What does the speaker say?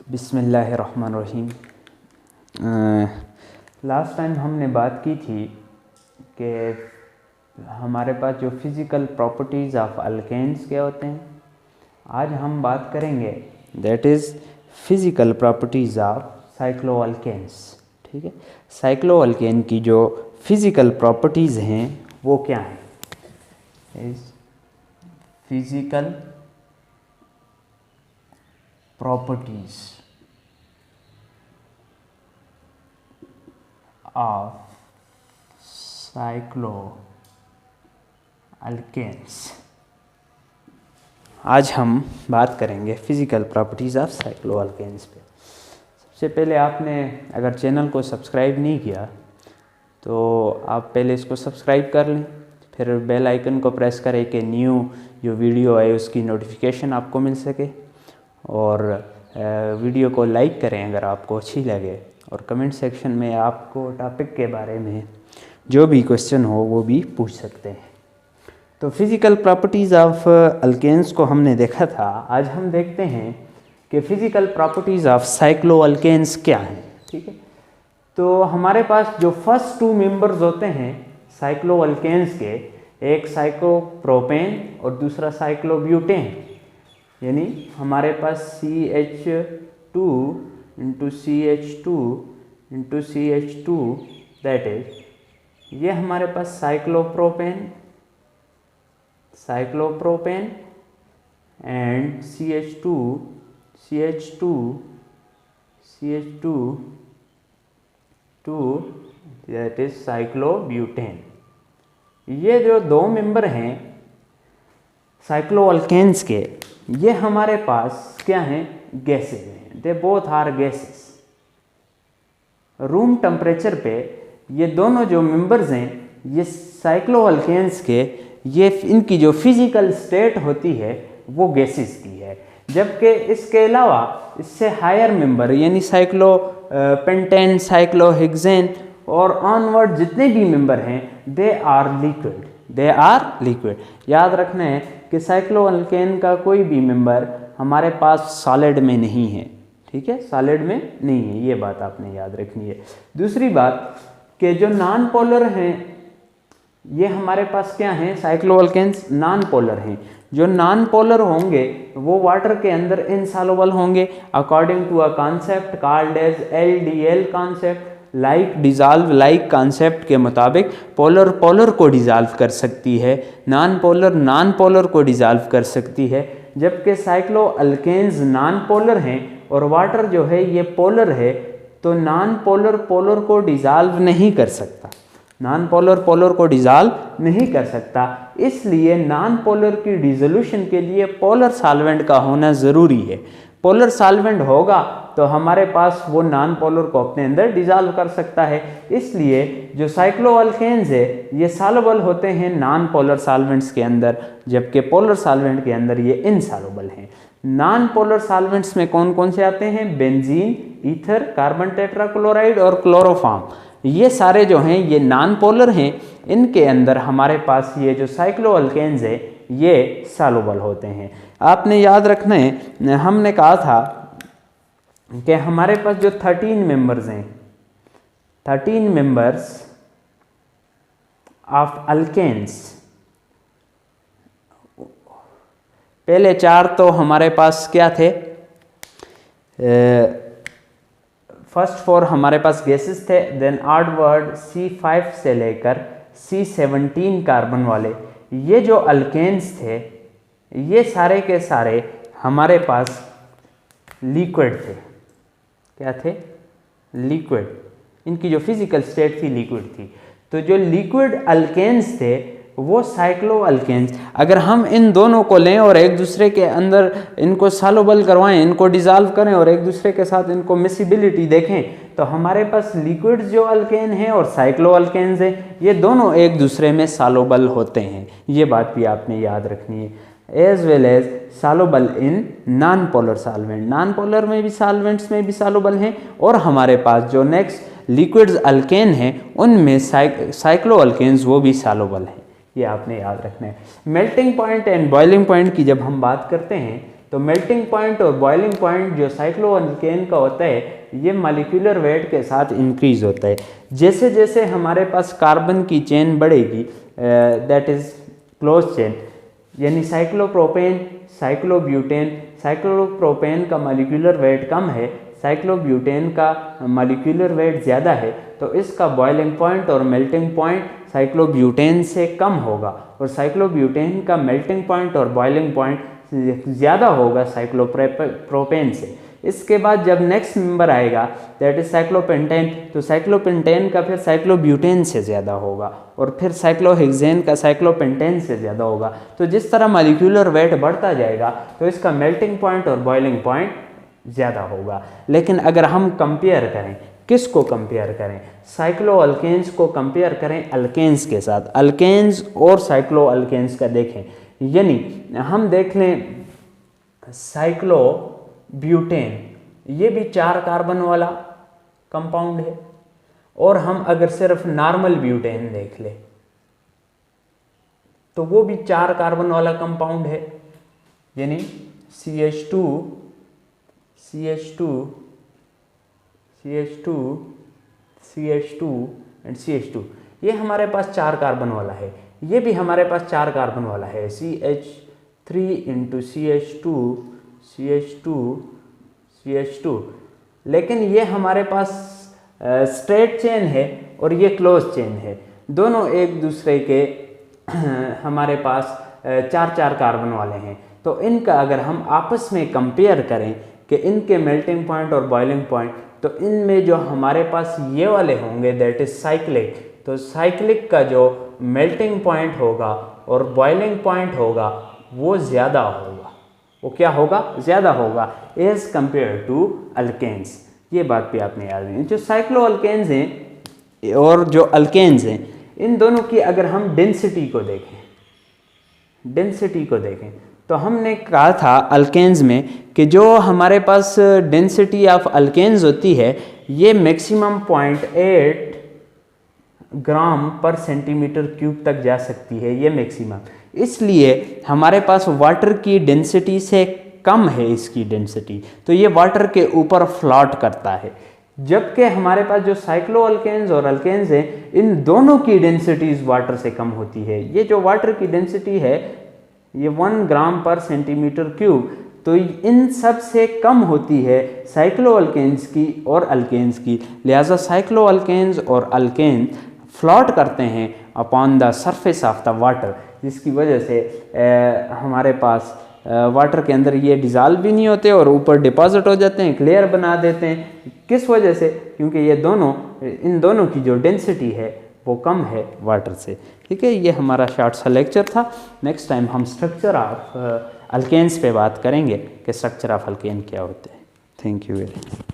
बिस्मिल्लाहिर्रहमानिर्रहीम। Last time हमने बात की थी कि हमारे पास जो फिज़िकल प्रॉपर्टीज़ ऑफ अल्केन्स क्या होते हैं। आज हम बात करेंगे that is physical properties of cycloalkanes. ठीक है, साइक्लोअल्केन की जो फिज़िकल प्रॉपर्टीज़ हैं वो क्या हैं? Physical properties of cycloalkanes. आज हम बात करेंगे फिज़िकल प्रॉपर्टीज़ ऑफ साइक्लोअल्केन्स पे। सबसे पहले आपने अगर चैनल को सब्सक्राइब नहीं किया तो आप पहले इसको सब्सक्राइब कर लें, फिर बेल आइकन को प्रेस करें कि न्यू जो वीडियो है उसकी नोटिफिकेशन आपको मिल सके, और वीडियो को लाइक करें अगर आपको अच्छी लगे, और कमेंट सेक्शन में आपको टॉपिक के बारे में जो भी क्वेश्चन हो वो भी पूछ सकते हैं। तो फिज़िकल प्रॉपर्टीज़ ऑफ अल्केन्स को हमने देखा था। आज हम देखते हैं कि फ़िज़िकल प्रॉपर्टीज़ ऑफ साइक्लोअल्केन्स क्या हैं। ठीक है, तो हमारे पास जो फर्स्ट टू मेंबर्स होते हैं साइक्लोअल्केन्स के, एक साइक्लोप्रोपेन और दूसरा साइक्लोब्यूटेन, यानी हमारे पास CH2 into CH2 into CH2 that is, ये हमारे पास cyclopropane and CH2 that is cyclobutane. ये जो दो मेंबर हैं साइक्लोअल्केन्स के, ये हमारे पास क्या हैं? गैसेज हैं। They both are gases. Room temperature पे ये दोनों जो मेंबर्स हैं ये साइक्लोअल्केन्स के, ये इनकी जो फिजिकल स्टेट होती है वो गैसेस की है। जबकि इसके अलावा इससे हायर मेंबर यानी साइक्लोपेंटेन, साइक्लोहेक्सेन और ऑनवर्ड जितने भी मेंबर हैं दे आर लिक्विड। याद रखना है कि साइक्लोअल्केन का कोई भी मेंबर हमारे पास सॉलिड में नहीं है। ठीक है, सॉलिड में नहीं है, ये बात आपने याद रखनी है। दूसरी बात कि जो नॉन पोलर हैं ये हमारे पास क्या हैं? साइक्लोअल्केन्स नॉन पोलर हैं। जो नॉन पोलर होंगे वो वाटर के अंदर इनसॉल्युबल होंगे according to a concept called as LDL concept, like dissolve like concept के मुताबिक पोलर पोलर को डिज़ाल्व कर सकती है, नॉन पोलर को डिज़ाल्व कर सकती है। जबकि साइक्लोअल्केन्स नॉन पोलर हैं और वाटर जो है ये पोलर है, तो नॉन पोलर को डिज़ाल्व नहीं कर सकता, पोलर को डिज़ाल्व नहीं कर सकता। इसलिए नॉन पोलर की डिसोल्यूशन के लिए पोलर सॉल्वेंट का होना ज़रूरी है। पोलर सॉल्वेंट होगा तो हमारे पास वो नॉन पोलर को अपने अंदर डिज़ाल्व कर सकता है। इसलिए जो साइक्लोअल्केन्स है ये सॉल्युबल होते हैं नॉन पोलर सॉल्वेंट्स के अंदर, जबकि पोलर सॉल्वेंट के अंदर ये इनसॉल्युबल हैं। नॉन पोलर सॉल्वेंट्स में कौन कौन से आते हैं? बेंजीन, ईथर, कार्बन टेट्राक्लोराइड और क्लोरोफॉर्म। ये सारे जो हैं ये नॉन पोलर हैं। इनके अंदर हमारे पास ये जो साइक्लोअल्केन्स है ये सॉल्युबल होते हैं। आपने याद रखना है, हमने कहा था कि हमारे पास जो 13 मेंबर्स हैं, 13 मेंबर्स ऑफ अल्केन्स, पहले 4 तो हमारे पास क्या थे? फर्स्ट 4 हमारे पास गैसेस थे, देन ऑडवर्ड C5 से लेकर C17 कार्बन वाले ये जो अल्केन्स थे ये सारे के सारे हमारे पास लिक्विड थे। क्या थे? लिक्विड। इनकी जो फिजिकल स्टेट थी लिक्विड थी। तो जो लिक्विड अल्केन्स थे वो साइक्लोअल्केन्स, अगर हम इन दोनों को लें और एक दूसरे के अंदर इनको सॉल्युबल करवाएं, इनको डिज़ाल्व करें और एक दूसरे के साथ इनको मिसिबिलिटी देखें, तो हमारे पास लिक्विड जो अल्केन है और साइक्लोअल्केन्स है ये दोनों एक दूसरे में सॉल्युबल होते हैं। ये बात भी आपने याद रखनी है। As well as soluble in non polar solvent, non polar में भी सॉल्वेंट्स में भी सॉल्युबल हैं, और हमारे पास जो नेक्स्ट लिक्विड्स अल्केन हैं उनमें साइक्लोअल्केन्स वो भी सॉल्युबल हैं। ये आपने याद रखना है। Melting point and boiling point की जब हम बात करते हैं तो मेल्टिंग पॉइंट और बॉइलिंग पॉइंट जो साइक्लोअल्केन का होता है ये मॉलिक्यूलर वेट के साथ इंक्रीज होता है। जैसे जैसे हमारे पास कार्बन की चेन बढ़ेगी, दैट इज क्लोज चेन, यानी साइक्लोप्रोपेन, साइक्लोब्यूटेन, साइक्लोप्रोपेन का मॉलिक्यूलर वेट कम है, साइक्लोब्यूटेन का मॉलिक्यूलर वेट ज़्यादा है, तो इसका बॉइलिंग पॉइंट और मेल्टिंग पॉइंट साइक्लोब्यूटेन से कम होगा, और साइक्लोब्यूटेन का मेल्टिंग पॉइंट और बॉइलिंग पॉइंट ज़्यादा होगा साइक्लोप्रोपेन से। इसके बाद जब नेक्स्ट मेंबर आएगा दैट इज साइक्लोपेंटेन, तो साइक्लोपेंटेन का फिर साइक्लोब्यूटेन से ज़्यादा होगा, और फिर साइक्लोहेक्सेन का साइक्लोपेंटेन से ज़्यादा होगा। तो जिस तरह मॉलिक्यूलर वेट बढ़ता जाएगा तो इसका मेल्टिंग पॉइंट और बॉइलिंग पॉइंट ज़्यादा होगा। लेकिन अगर हम कंपेयर करें, किसको कंपेयर करें, साइक्लोअल्केन्स को कंपेयर करें अल्केन्स के साथ, अल्केन्स और साइक्लोअल्केन्स का देखें, यानी हम देख लें साइक्लोब्यूटेन, ये भी 4 कार्बन वाला कंपाउंड है, और हम अगर सिर्फ नॉर्मल ब्यूटेन देख ले तो वो भी 4 कार्बन वाला कंपाउंड है, यानी CH2 एंड CH2, ये हमारे पास 4 कार्बन वाला है, ये भी हमारे पास 4 कार्बन वाला है, CH3 इंटू CH2, लेकिन ये हमारे पास स्ट्रेट चेन है और ये क्लोज चेन है, दोनों एक दूसरे के हमारे पास 4 कार्बन वाले हैं। तो इनका अगर हम आपस में कंपेयर करें कि इनके मेल्टिंग पॉइंट और बॉइलिंग पॉइंट, तो इनमें जो हमारे पास ये वाले होंगे दैट इज साइक्लिक, तो साइक्लिक का जो मेल्टिंग पॉइंट होगा और बॉइलिंग पॉइंट होगा वो ज़्यादा होगा, वो क्या होगा, ज़्यादा होगा एज कंपेयर टू अल्केन्स। ये बात भी आपने याद रखनी। जो साइक्लोअल्केन्स हैं और जो अल्केन्स हैं, इन दोनों की अगर हम डेंसिटी को देखें तो हमने कहा था अल्केन्स में कि जो हमारे पास डेंसिटी ऑफ अल्केन्स होती है ये मैक्सिमम 0.8 ग्राम पर सेंटीमीटर क्यूब तक जा सकती है, ये मैक्सिमम। इसलिए हमारे पास वाटर की डेंसिटी से कम है इसकी डेंसिटी, तो ये वाटर के ऊपर फ्लॉट करता है। जबकि हमारे पास जो साइक्लोअल्केन्स और अल्केन्स हैं, इन दोनों की डेंसिटीज वाटर से कम होती है। ये जो वाटर की डेंसिटी है ये 1 ग्राम पर सेंटीमीटर क्यूब, तो इन सब से कम होती है साइक्लोअल्केन्स की और अल्केन्स की। लिहाजा साइक्लोअल्केन्स और अल्केन्स फ्लॉट करते हैं upon the surface of the water, जिसकी वजह से हमारे पास वाटर के अंदर ये डिज़ाल्व भी नहीं होते और ऊपर डिपॉजिट हो जाते हैं, क्लियर बना देते हैं। किस वजह से? क्योंकि ये दोनों, इन दोनों की जो डेंसिटी है वो कम है वाटर से। ठीक है, ये हमारा शॉर्ट सा लेक्चर था। नेक्स्ट टाइम हम स्ट्रक्चर ऑफ अल्केन्स पे बात करेंगे कि स्ट्रक्चर ऑफ अल्केन क्या होते हैं। Thank you very much.